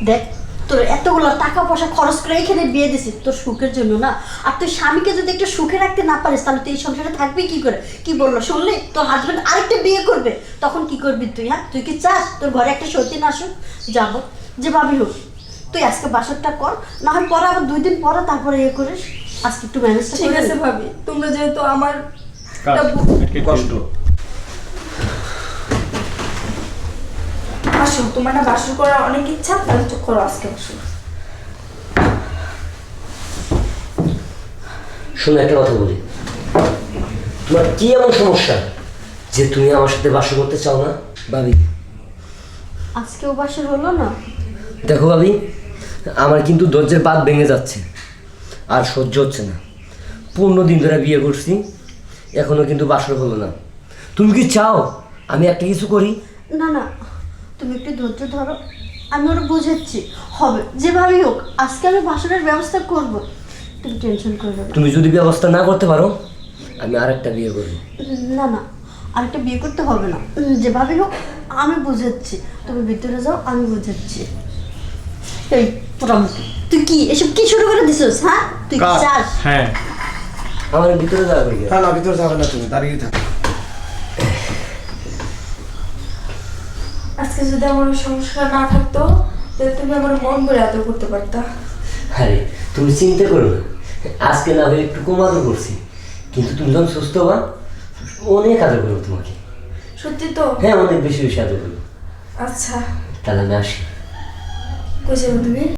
দেখ তোর এতগুলো টাকা পয়সা খরচ করে এখানে বিয়ে দিছিস তোর সুখের জন্য না। আর তুই স্বামীকে যদি একটু সুখে রাখতে না পারিস তাহলে তুই এই সংসারে থাকবি কি করে? কি বললো শুনলি? তোর হাজবেন্ড আরেকটা বিয়ে করবে, তখন কি করবি তুই? হ্যাঁ, তুই কি চাস তোর ঘরে একটা সতীন আসুক? যাবো যে ভাবি হোক, তুই আজকে বাসরটা কর, না হয় পরে আবার 2 দিন পরে তারপরে ইয়ে করিস। আজকে একটু ম্যানেজটা ঠিক আছে ভাবি, তোমরা যেহেতু আমার কষ্ট। আসো, তোমার না বাসর করার অনেক ইচ্ছা, তাহলে তো করো আজকে বাসর। শোনো, একটা কথা বলি, তোমার কি এমন সমস্যা যে তুমি আমার সাথে বাসর করতে চাও না? ভাবি, আজকেও বাসর হলো না? দেখো ভাবি, আমার কিন্তু ধৈর্যের বাঁধ ভেঙে যাচ্ছে, আর সহ্য হচ্ছে না। 15 দিন ধরে বিয়ে করছি, এখনো কিন্তু বাসর হলো না। তুমি কি চাও আমি একটা কিছু করি? না না, তুমি একটু ধৈর্য ধরো, আমি ওরা বুঝাচ্ছি, হবে যেভাবেই হোক আজকে আমি বাসনের ব্যবস্থা করব, তুমি টেনশন করবে না। তুমি যদি ব্যবস্থা না করতে পারো, আমি আরেকটা বিয়ে করবো। না না, আরেকটা বিয়ে করতে হবে না, যেভাবেই হোক আমি বুঝাচ্ছি, তুমি ভিতরে যাও, আমি বুঝাচ্ছি। এই মোটামুটি তুই কি এসব কি শুরু করে দিছিস? হ্যাঁ, তুই কি চাস? হ্যাঁ, আমার ভিতরে যাবে। হ্যাঁ না, ভিতরে যাবে না, তুমি দাঁড়িয়ে থাক। আজকে যদি আমার সমস্যা না থাকতো, তাহলে তুমি আমার মন ভরে আদর করতে পারতা। আরে তুমি চিন্তা করো না, আজকে না হয়ে একটু কম আদর করছি, কিন্তু তুমি যখন সুস্থ হবা অনেক আদর করবো তোমাকে। সত্যি তো? হ্যাঁ, অনেক বেশি বেশি আদর করবো। আচ্ছা, তাহলে আমি আসি। কই যাবে তুমি?